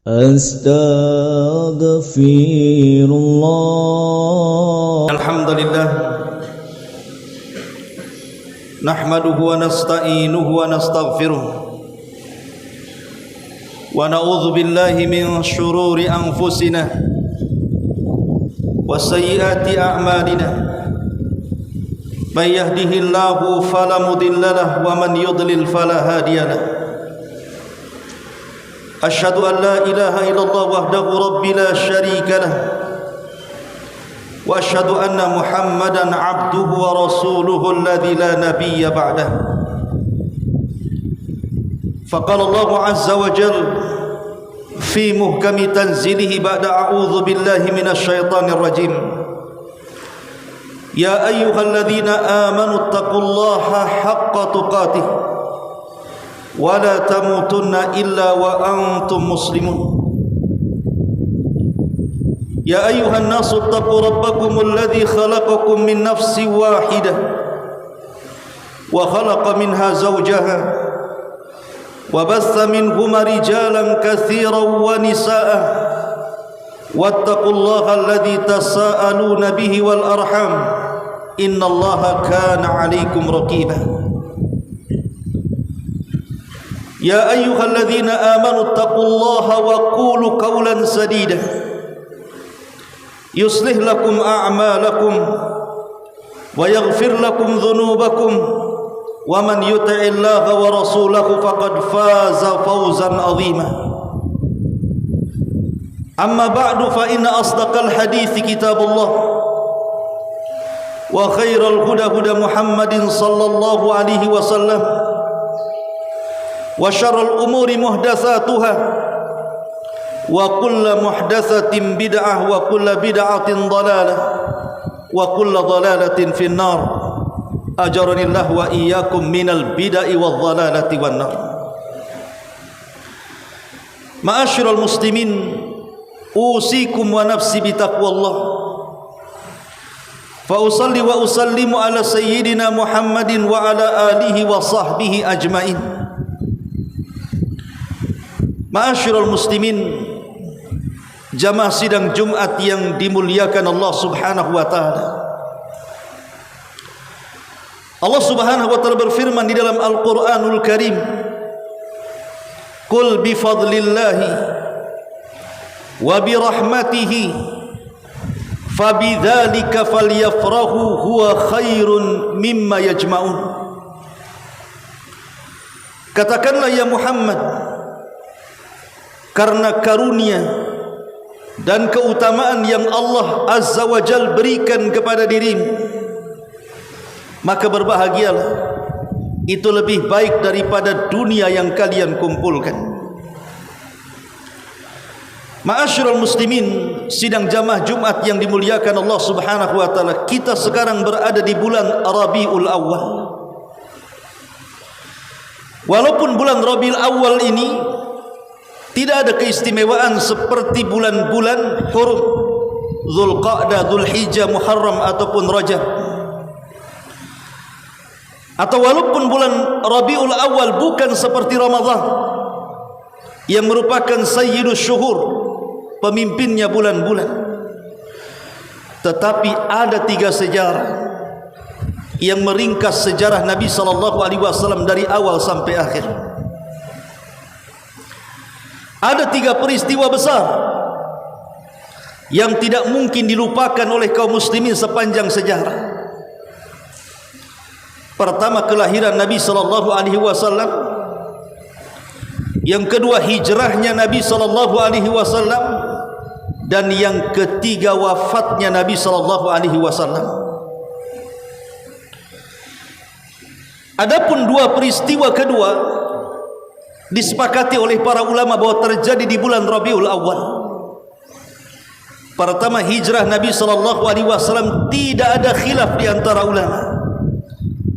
Astaghfirullah. Alhamdulillah. Nahmaduhu wa nasta'inuhu wa nastaghfiruh. Wa na'udzu billahi min syururi anfusina wa sayyiati a'malina. May yahdihillahu fala mudilla lahu wa man yudlil fala hadiya lahu. Asyhadu an la ilaha illallah wahdahu rabbi la syarika lah. Wa asyhadu anna Muhammadan abduhu wa rasuluhu alladzi la nabiyya ba'dah. Faqala Allah azza wa jalla fi muhkami tanzilihi ba'da a'udzu billahi minasy syaithanir rajim. Ya ayyuhalladzina amanu taqullaha haqqa tuqatih wa la tamutunna illa wa antum muslimun. Ya ayyuhan nasu taqu rabbakumul ladzi khalaqakum min nafsin wahidah wa khalaqa minha zawjaha wa batha minhuma rijalan katsiran wa nisaa wattaqullaha alladzi tasaaluna bihi wal arham innallaha kana 'alaikum raqiba. Ya ayyuhalladzina amanu taqullaha wa qulu qawlan sadida yuslih lakum a'malakum wa yaghfir lakum dhunubakum wa man yuti'illaha wa rasulahu faqad faza fawzan 'azima. Amma ba'du fa inna asdaqal hadithi kitabullah wa khairal huda huda Muhammadin sallallahu alaihi wasallam wa syarrul umuri muhdatsatuha wa kullu muhdatsatin bid'ah wa kullu bid'atin dhalalah wa kullu dhalalatin finnar. Ajaranillah wa iyyakum minal bid'i wadh dhalalati wan nar. Ma'asyiral muslimin, usikum wa nafsi bitaqwallah. Fa usalli wa usallimu ala sayyidina Muhammadin wa ala alihi wa sahbihi ajmain. Ma'asyiral muslimin, jamaah sidang Jumat yang dimuliakan Allah Subhanahu wa taala. Allah Subhanahu wa taala berfirman di dalam Al-Qur'anul Karim, "Qul bi fadlillahi wa bi rahmatihi fabidzalika falyafrahu huwa khairun mimma yajma'un." Katakanlah ya Muhammad, karena karunia dan keutamaan yang Allah Azza wa Jal berikan kepada dirimu, maka berbahagialah. Itu lebih baik daripada dunia yang kalian kumpulkan. Ma'asyiral muslimin, sidang jamaah Jumat yang dimuliakan Allah Subhanahu wa taala, kita sekarang berada di bulan Rabiul Awal. Walaupun bulan Rabiul Awal ini tidak ada keistimewaan seperti bulan-bulan hurum Dzulqa'dah, Dzulhijjah, Muharram ataupun Rajab. Atau walaupun bulan Rabiul Awal bukan seperti Ramadan yang merupakan sayyidus syuhur, pemimpinnya bulan-bulan, tetapi ada 3 sejarah yang meringkas sejarah Nabi sallallahu alaihi wasallam dari awal sampai akhir. Ada 3 peristiwa besar yang tidak mungkin dilupakan oleh kaum muslimin sepanjang sejarah. Pertama, kelahiran Nabi sallallahu alaihi wasallam. Yang kedua, hijrahnya Nabi sallallahu alaihi wasallam, dan yang ketiga, wafatnya Nabi sallallahu alaihi wasallam. Adapun 2 peristiwa kedua disepakati oleh para ulama bahwa terjadi di bulan Rabiul Awal. Pertama, hijrah Nabi sallallahu alaihi wasallam, tidak ada khilaf di antara ulama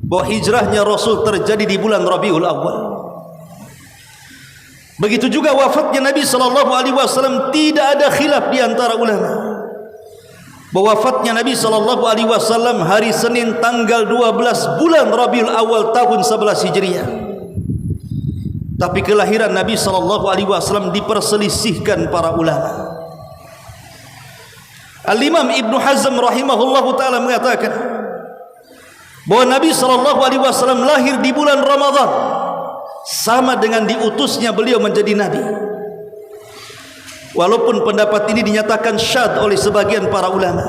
bahwa hijrahnya Rasul terjadi di bulan Rabiul Awal. Begitu juga wafatnya Nabi sallallahu alaihi wasallam, tidak ada khilaf di antara ulama bahwa wafatnya Nabi sallallahu alaihi wasallam hari Senin tanggal 12 bulan Rabiul Awal tahun 11 Hijriah. Tapi kelahiran Nabi SAW diperselisihkan para ulama. Al-Imam Ibnu Hazm rahimahullahu ta'ala mengatakan bahwa Nabi SAW lahir di bulan Ramadan, sama dengan diutusnya beliau menjadi Nabi. Walaupun pendapat ini dinyatakan syadz oleh sebagian para ulama,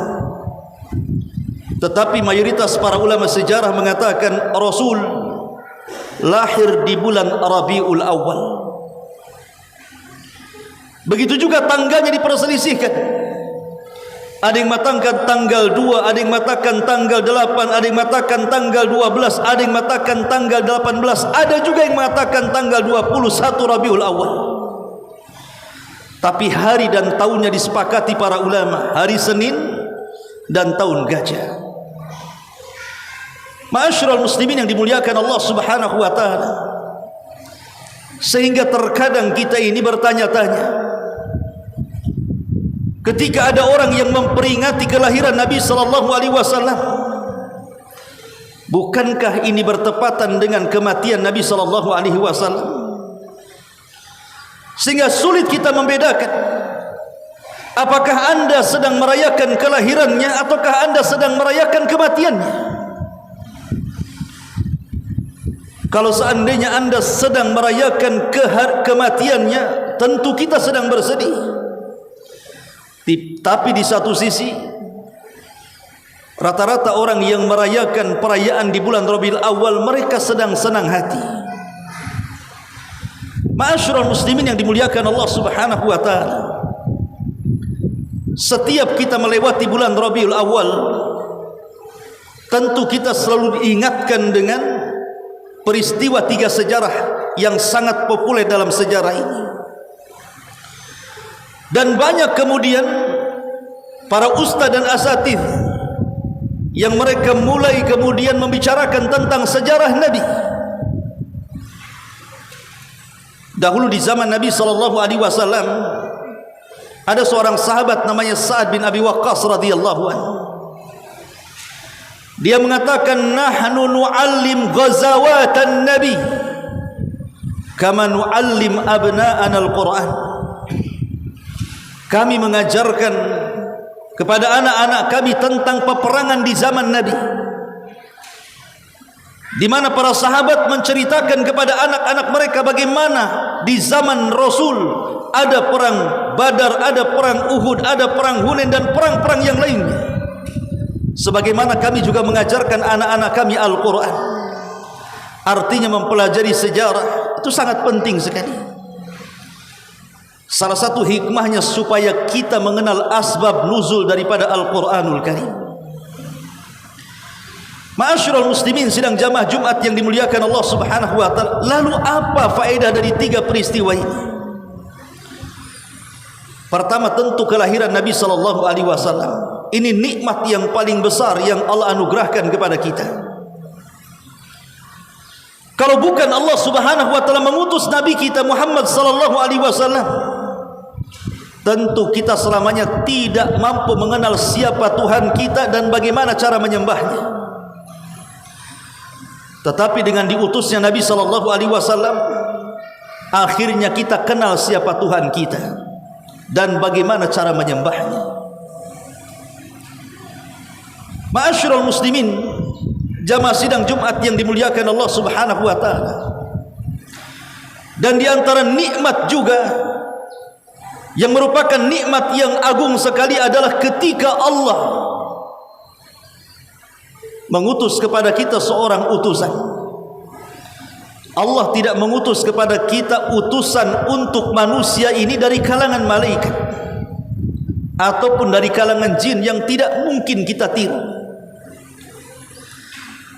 tetapi mayoritas para ulama sejarah mengatakan Rasul lahir di bulan Rabiul Awal. Begitu juga tanggalnya diperselisihkan. Ada yang mengatakan tanggal 2, ada yang mengatakan tanggal 8, ada yang mengatakan tanggal 12, ada yang mengatakan tanggal 18, ada juga yang mengatakan tanggal 21 Rabiul Awal. Tapi hari dan tahunnya disepakati para ulama, hari Senin dan tahun gajah. Ma'asyiral muslimin yang dimuliakan Allah Subhanahu wa taala. Sehingga terkadang kita ini bertanya-tanya, ketika ada orang yang memperingati kelahiran Nabi sallallahu alaihi wasallam, bukankah ini bertepatan dengan kematian Nabi sallallahu alaihi wasallam? Sehingga sulit kita membedakan apakah Anda sedang merayakan kelahirannya ataukah Anda sedang merayakan kematiannya. Kalau seandainya Anda sedang merayakan kematiannya, tentu kita sedang bersedih. Tapi di satu sisi, rata-rata orang yang merayakan perayaan di bulan Rabiul Awal, mereka sedang senang hati. Ma'asyiral muslimin yang dimuliakan Allah Subhanahu wa taala, setiap kita melewati bulan Rabiul Awal, tentu kita selalu diingatkan dengan peristiwa 3 sejarah yang sangat populer dalam sejarah ini. Dan banyak kemudian para ustaz dan asatidz yang mereka mulai kemudian membicarakan tentang sejarah Nabi. Dahulu di zaman Nabi SAW ada seorang sahabat namanya Sa'ad bin Abi Waqqas radhiyallahu anhu. Dia mengatakan, nahnu nu'allim ghazawatan Nabi kama nu'allim abna'ana al-Quran. Kami mengajarkan kepada anak-anak kami tentang peperangan di zaman Nabi, di mana para sahabat menceritakan kepada anak-anak mereka bagaimana di zaman Rasul ada perang Badar, ada perang Uhud, ada perang Hunain dan perang-perang yang lainnya. Sebagaimana kami juga mengajarkan anak-anak kami Al-Quran. Artinya mempelajari sejarah itu sangat penting sekali. Salah satu hikmahnya supaya kita mengenal asbab nuzul daripada Al-Quranul Karim. Ma'asyiral muslimin sidang jamaah Jumat yang dimuliakan Allah Subhanahu wa taala, lalu apa faedah dari 3 peristiwa ini? Pertama, tentu kelahiran Nabi sallallahu alaihi wasallam. Ini nikmat yang paling besar yang Allah anugerahkan kepada kita. Kalau bukan Allah Subhanahu wa taala mengutus Nabi kita Muhammad sallallahu alaihi wasallam, tentu kita selamanya tidak mampu mengenal siapa Tuhan kita dan bagaimana cara menyembahnya. Tetapi dengan diutusnya Nabi sallallahu alaihi wasallam, akhirnya kita kenal siapa Tuhan kita dan bagaimana cara menyembahnya. Ma'asyiral muslimin, jamaah sidang Jumat yang dimuliakan Allah Subhanahu wa taala. Dan di antara nikmat juga yang merupakan nikmat yang agung sekali adalah ketika Allah mengutus kepada kita seorang utusan. Allah tidak mengutus kepada kita utusan untuk manusia ini dari kalangan malaikat ataupun dari kalangan jin yang tidak mungkin kita tiru.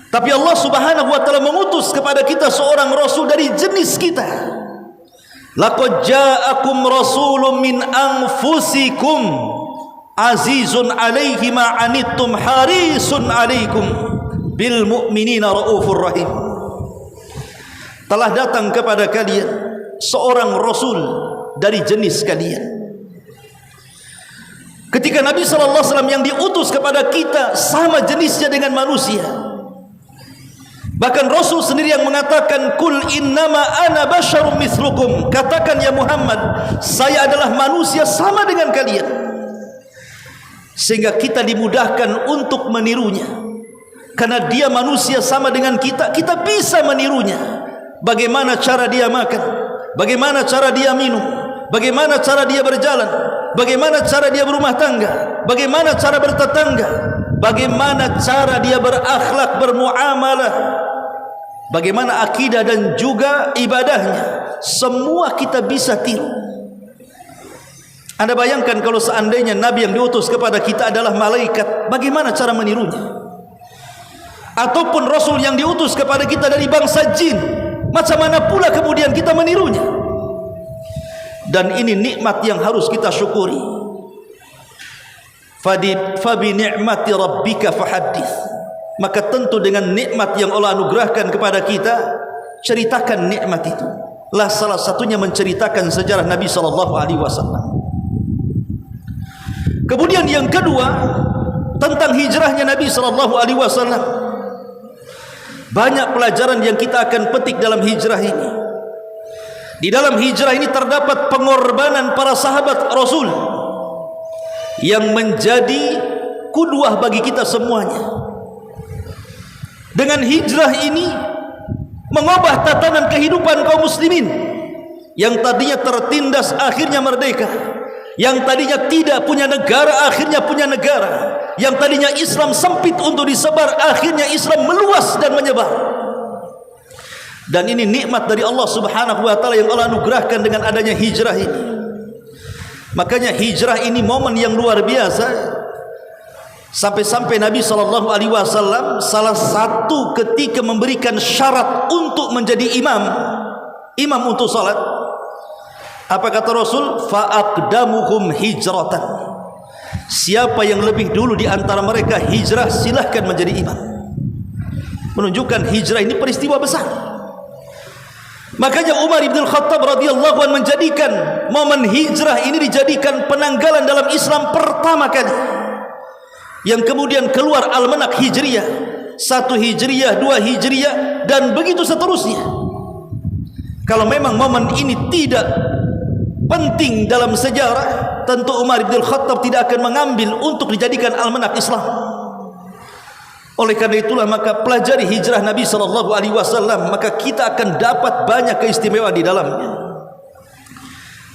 Tapi Allah Subhanahu wa taala mengutus kepada kita seorang rasul dari jenis kita. Laqad ja'akum rasulun min anfusikum azizun 'alaihi ma 'anittum harisun 'alaikum bil mu'minina raufur rahim. Telah datang kepada kalian seorang rasul dari jenis kalian. Ketika Nabi SAW yang diutus kepada kita sama jenisnya dengan manusia, Bahkan Rasul sendiri yang mengatakan, "Qul innama ana basyarum mislukum." Katakan ya Muhammad, saya adalah manusia sama dengan kalian. Sehingga kita dimudahkan untuk menirunya. Karena dia manusia sama dengan kita, kita bisa menirunya. Bagaimana cara dia makan, bagaimana cara dia minum, bagaimana cara dia berjalan, bagaimana cara dia berumah tangga, bagaimana cara bertetangga, bagaimana cara dia berakhlak, bermuamalah, bagaimana akidah dan juga ibadahnya. Semua kita bisa tiru. Anda bayangkan kalau seandainya Nabi yang diutus kepada kita adalah malaikat, bagaimana cara menirunya? Ataupun Rasul yang diutus kepada kita dari bangsa jin, macam mana pula kemudian kita menirunya? Dan ini nikmat yang harus kita syukuri. Fabi ni'mati rabbika fahaddits. Maka tentu dengan nikmat yang Allah anugerahkan kepada kita, ceritakan nikmat itu. Lah salah satunya menceritakan sejarah Nabi SAW. Kemudian yang kedua, tentang hijrahnya Nabi SAW. Banyak pelajaran yang kita akan petik dalam hijrah ini. Di dalam hijrah ini terdapat pengorbanan para sahabat Rasul yang menjadi qudwah bagi kita semuanya. Dengan hijrah ini mengubah tatanan kehidupan kaum muslimin yang tadinya tertindas akhirnya merdeka, yang tadinya tidak punya negara akhirnya punya negara, yang tadinya Islam sempit untuk disebar akhirnya Islam meluas dan menyebar. Dan ini nikmat dari Allah Subhanahu wa taala yang Allah anugerahkan dengan adanya hijrah ini. Makanya hijrah ini momen yang luar biasa. Sampai-sampai Nabi SAW salah satu ketika memberikan syarat untuk menjadi imam untuk salat. Apa kata Rasul? Fa'aqdamuhum hijratan. Siapa yang lebih dulu di antara mereka hijrah, silahkan menjadi imam. Menunjukkan hijrah ini peristiwa besar. Makanya Umar ibn Khattab radhiyallahu anhu menjadikan momen hijrah ini dijadikan penanggalan dalam Islam pertama kali. Yang kemudian keluar almanak Hijriyah, 1 Hijriyah, 2 Hijriyah, dan begitu seterusnya. Kalau memang momen ini tidak penting dalam sejarah, tentu Umar bin Khattab tidak akan mengambil untuk dijadikan almanak Islam. Oleh karena itulah maka pelajari hijrah Nabi SAW, maka kita akan dapat banyak keistimewaan di dalamnya.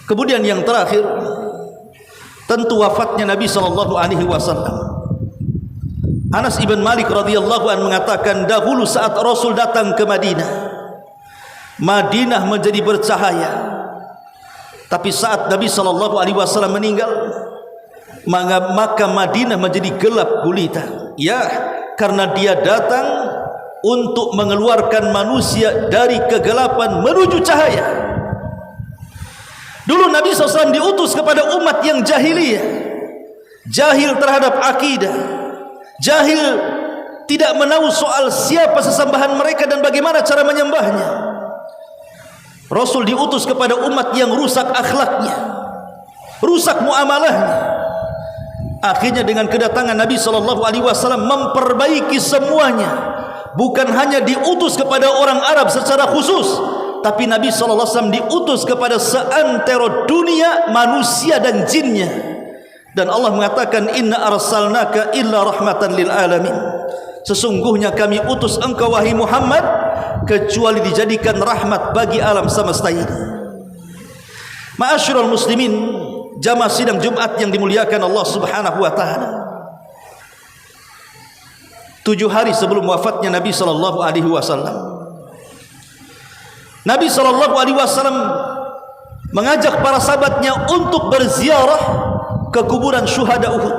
Kemudian yang terakhir, tentu wafatnya Nabi SAW. Anas ibn Malik radhiyallahu anhu mengatakan, dahulu saat Rasul datang ke Madinah, Madinah menjadi bercahaya. Tapi saat Nabi SAW meninggal, maka Madinah menjadi gelap gulita. Ya, karena dia datang untuk mengeluarkan manusia dari kegelapan menuju cahaya. Dulu Nabi SAW diutus kepada umat yang jahiliyah, jahil terhadap akidah, jahil tidak menahu soal siapa sesembahan mereka dan bagaimana cara menyembahnya. Rasul diutus kepada umat yang rusak akhlaknya, rusak muamalahnya. Akhirnya dengan kedatangan Nabi SAW memperbaiki semuanya. Bukan hanya diutus kepada orang Arab secara khusus, tapi Nabi SAW diutus kepada seantero dunia, manusia dan jinnya. Dan Allah mengatakan, inna arsalnaka illa rahmatan lil alamin. Sesungguhnya kami utus engkau wahai Muhammad kecuali dijadikan rahmat bagi alam semesta ini. Ma'asyiral muslimin, jamaah sidang Jumat yang dimuliakan Allah Subhanahu wa taala. 7 hari sebelum wafatnya Nabi SAW, Nabi SAW mengajak para sahabatnya untuk berziarah ke kuburan syuhada Uhud.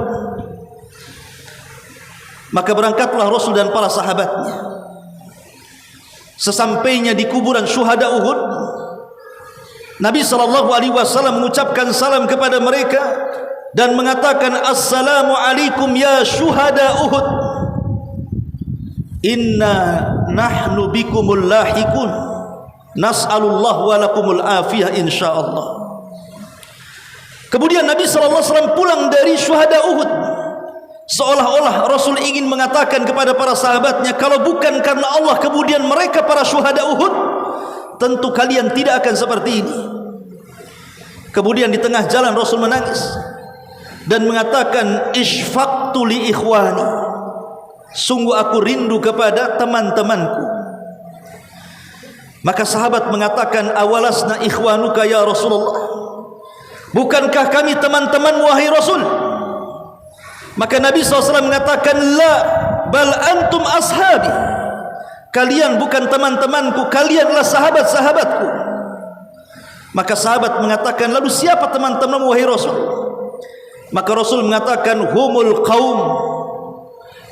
Maka berangkatlah Rasul dan para sahabatnya. Sesampainya di kuburan syuhada Uhud, Nabi SAW mengucapkan salam kepada mereka dan mengatakan, assalamu alaikum ya syuhada Uhud, inna nahnu bikumul lahikun, nas'alullah wa lakumul afiyah insyaallah. Kemudian Nabi SAW pulang dari syuhada Uhud Seolah-olah Rasul ingin mengatakan kepada para sahabatnya, kalau bukan karena Allah kemudian mereka para syuhada Uhud, tentu kalian tidak akan seperti ini. Kemudian di tengah jalan Rasul menangis dan mengatakan, isfaqtu li ikhwani, sungguh aku rindu kepada teman-temanku. Maka sahabat mengatakan, awalasna ikhwanuka ya Rasulullah, bukankah kami teman-temanmu wahai Rasul? Maka Nabi SAW mengatakan, la bal antum ashabi, kalian bukan teman-temanku, kalianlah sahabat-sahabatku. Maka sahabat mengatakan, lalu siapa teman-temanmu wahai Rasul? Maka Rasul mengatakan, humul qaum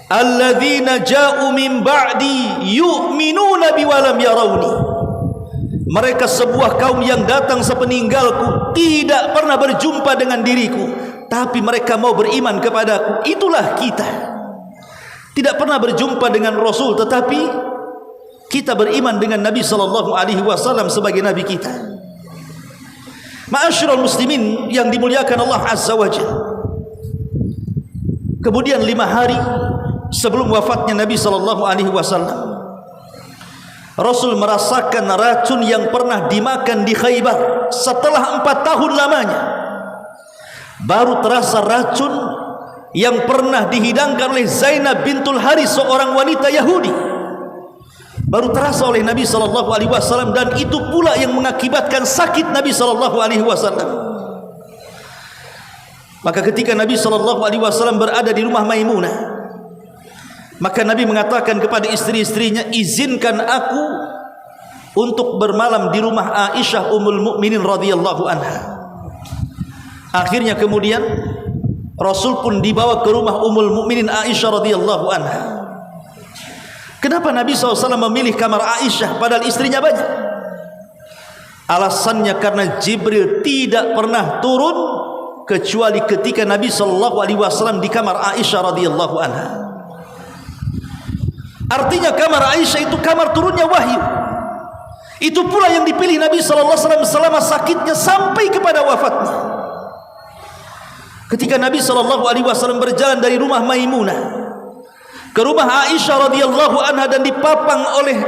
alladzina ja'u min ba'di yu'minuna bi walam yarawni. Mereka sebuah kaum yang datang sepeninggalku, tidak pernah berjumpa dengan diriku, tapi mereka mau beriman kepadaku. Itulah kita. Tidak pernah berjumpa dengan Rasul, tetapi kita beriman dengan Nabi SAW sebagai Nabi kita. Ma'asyiral muslimin yang dimuliakan Allah Azza wa Jalla. Kemudian 5 hari sebelum wafatnya Nabi SAW, Rasul merasakan racun yang pernah dimakan di Khaybar. Setelah 4 tahun lamanya, baru terasa racun yang pernah dihidangkan oleh Zainab bintul Haris, seorang wanita Yahudi. Baru terasa oleh Nabi SAW, dan itu pula yang mengakibatkan sakit Nabi SAW. Maka ketika Nabi SAW berada di rumah Maimunah, maka Nabi mengatakan kepada istri-istrinya, izinkan aku untuk bermalam di rumah Aisyah Ummul Mukminin radhiyallahu anha. Akhirnya kemudian Rasul pun dibawa ke rumah Ummul Mukminin Aisyah radhiyallahu anha. Kenapa Nabi SAW memilih kamar Aisyah padahal istrinya banyak? Alasannya karena Jibril tidak pernah turun kecuali ketika Nabi SAW di kamar Aisyah radhiyallahu anha. Artinya kamar Aisyah itu kamar turunnya wahyu. Itu pula yang dipilih Nabi SAW selama sakitnya sampai kepada wafatnya. Ketika Nabi SAW berjalan dari rumah Maimunah ke rumah Aisyah radhiyallahu anha dan dipapang oleh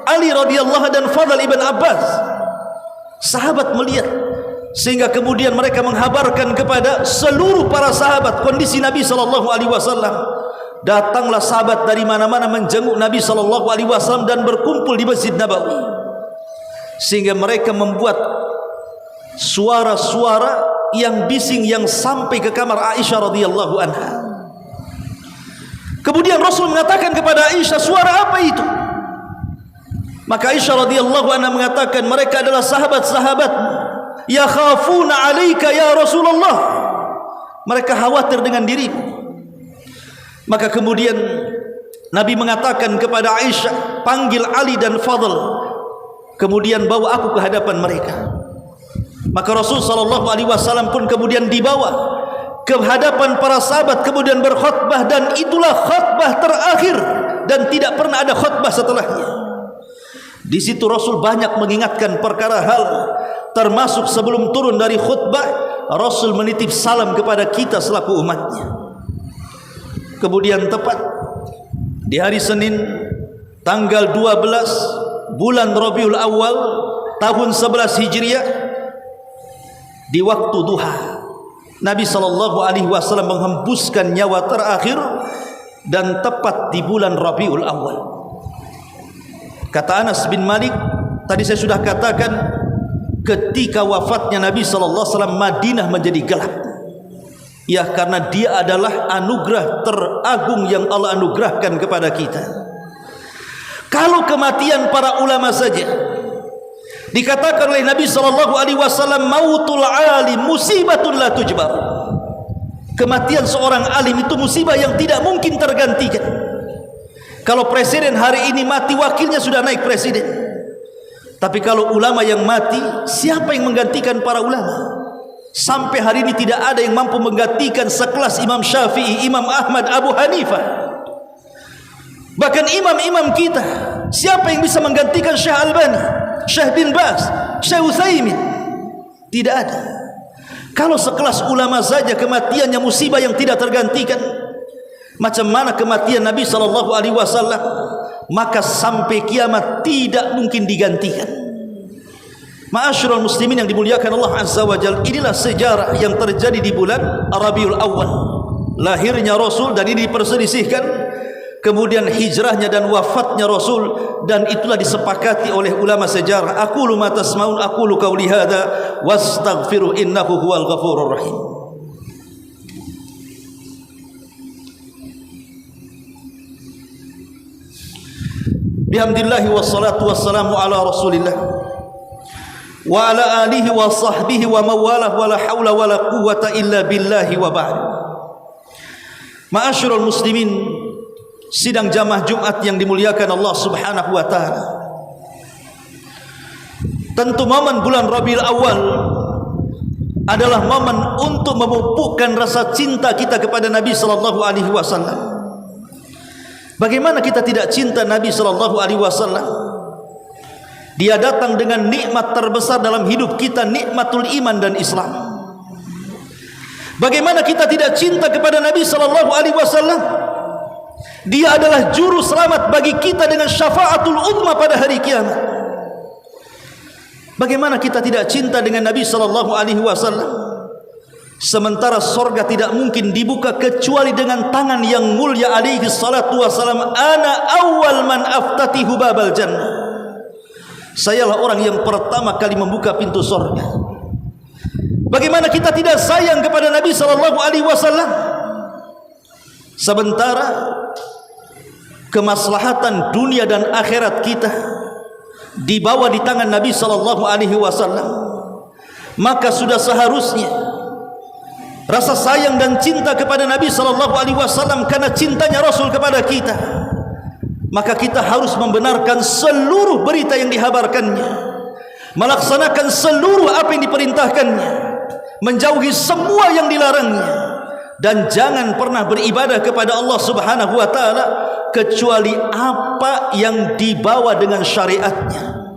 Ali radhiyallahu dan Fadl ibn Abbas, sahabat melihat, sehingga kemudian mereka menghabarkan kepada seluruh para sahabat kondisi Nabi SAW. Datanglah sahabat dari mana-mana menjenguk Nabi SAW dan berkumpul di Masjid Nabawi, sehingga mereka membuat suara-suara yang bising yang sampai ke kamar Aisyah radhiyallahu anha. Kemudian Rasul mengatakan kepada Aisyah, suara apa itu? Maka Aisyah radhiyallahu anha mengatakan, mereka adalah sahabat-sahabat. Ya khafuna alaika ya Rasulullah, mereka khawatir dengan dirimu. Maka kemudian Nabi mengatakan kepada Aisyah, panggil Ali dan Fadl, kemudian bawa aku ke hadapan mereka. Maka Rasul SAW pun kemudian dibawa ke hadapan para sahabat, kemudian berkhutbah, dan itulah khutbah terakhir dan tidak pernah ada khutbah setelahnya. Di situ Rasul banyak mengingatkan perkara hal, termasuk sebelum turun dari khutbah Rasul menitip salam kepada kita selaku umatnya. Kemudian tepat di hari Senin tanggal 12 bulan Rabiul Awal tahun 11 Hijriah, di waktu duha, Nabi SAW menghembuskan nyawa terakhir, dan tepat di bulan Rabiul Awal. Kata Anas bin Malik, tadi saya sudah katakan, ketika wafatnya Nabi SAW Madinah menjadi gelap. Ya, karena dia adalah anugerah teragung yang Allah anugerahkan kepada kita. Kalau kematian para ulama saja dikatakan oleh Nabi SAW, mautul alim musibatun la tujbar. Kematian seorang alim itu musibah yang tidak mungkin tergantikan. Kalau presiden hari ini mati, wakilnya sudah naik presiden. Tapi kalau ulama yang mati, siapa yang menggantikan para ulama? Sampai hari ini tidak ada yang mampu menggantikan sekelas Imam Syafi'i, Imam Ahmad, Abu Hanifah. Bahkan imam-imam kita, siapa yang bisa menggantikan Syekh Albani, Syekh bin Baz, Syekh Utsaimin? Tidak ada. Kalau sekelas ulama saja kematiannya musibah yang tidak tergantikan, macam mana kematian Nabi SAW, maka sampai kiamat tidak mungkin digantikan. Ma'asyiral muslimin yang dimuliakan Allah Azza wa Jalla, inilah sejarah yang terjadi di bulan Rabiul Awal, lahirnya Rasul, dan ini diperselisihkan, kemudian hijrahnya dan wafatnya Rasul, dan itulah disepakati oleh ulama sejarah. Aqulu ma tasma'un, aqulu qauli hadza wastaghfiru innahu huwal ghafurur rahim. Bihamdillahi wassalatu wassalamu ala Rasulillah wa ala alihi wa sahbihi wa mawalah wa la hawla wa la quwwata illa billahi wa ba'd. Ma'asyiral muslimin, sidang jamaah Jumat yang dimuliakan Allah Subhanahu wa taala. Tentu momen bulan Rabiul Awal adalah momen untuk memupukkan rasa cinta kita kepada Nabi sallallahu alaihi wasallam. Bagaimana kita tidak cinta Nabi sallallahu alaihi wasallam? Dia datang dengan nikmat terbesar dalam hidup kita, nikmatul iman dan Islam. Bagaimana kita tidak cinta kepada Nabi sallallahu alaihi wasallam? Dia adalah juru selamat bagi kita dengan syafaatul uzma pada hari kiamat. Bagaimana kita tidak cinta dengan Nabi sallallahu alaihi wasallam? Sementara sorga tidak mungkin dibuka kecuali dengan tangan yang mulia alaihi salatu wassalam. Ana awal man aftatihu babal jannah. Sayalah orang yang pertama kali membuka pintu sorga. Bagaimana kita tidak sayang kepada Nabi sallallahu alaihi wasallam? Sementara kemaslahatan dunia dan akhirat kita dibawa di tangan Nabi sallallahu alaihi wasallam, maka sudah seharusnya rasa sayang dan cinta kepada Nabi sallallahu alaihi wasallam karena cintanya Rasul kepada kita, maka kita harus membenarkan seluruh berita yang dihabarkannya, melaksanakan seluruh apa yang diperintahkannya, menjauhi semua yang dilarangnya, dan jangan pernah beribadah kepada Allah Subhanahu wa taala kecuali apa yang dibawa dengan syariatnya.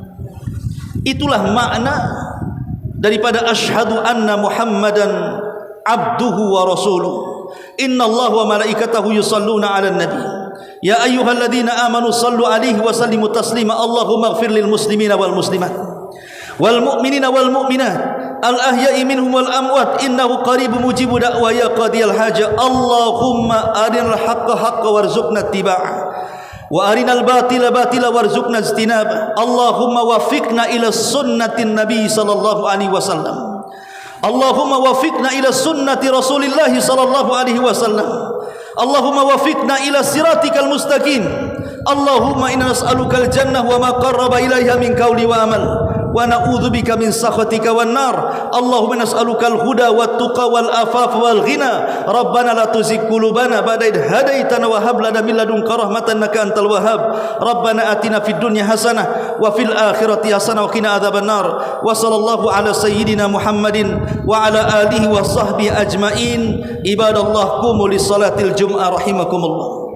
Itulah makna daripada asyhadu anna Muhammadan abduhu wa rasuluh. Innallaha wa malaikatahu yusalluna 'alan nabi. Ya ayyuhalladzina amanu sallu 'alaihi wa sallimu taslima. Allahumma ighfir lil muslimina wal muslimat wal mu'minina wal mu'minat al ahya'i minhum wal amwat innahu qaribun mujibu da'wa ya qadiyal haja. Allahumma arinal haqqa haqqan warzuqna ittiba'ah wa arinal batila batila warzuqna ijtinabah. Allahumma waffiqna ila sunnatin nabi sallallahu alaihi wasallam. Allahumma wafiqna ila sunnati Rasulillah sallallahu alaihi wasallam. Allahumma wafiqna ila siratikal mustaqim. Allahumma inna nas'alukal jannah wa ma qarraba ilaiha min qawli wa amal, wa na'udzubika min sakhatika wan nar. Allahumma nas'alukal huda wat tuqa wal afaf wal ghina. Rabbana la tuzigh qulubana ba'da idh hadaitana wa hab lana min ladunka rahmatan innaka antal wahhab. Rabbana atina fid dunya hasanah wa fil akhirati hasanah wa qina adzabannar. Wa sallallahu ala sayyidina Muhammadin wa ala alihi wa sahbihi ajmain. Ibadallah qumu lis salatil jum'ah rahimakumullah.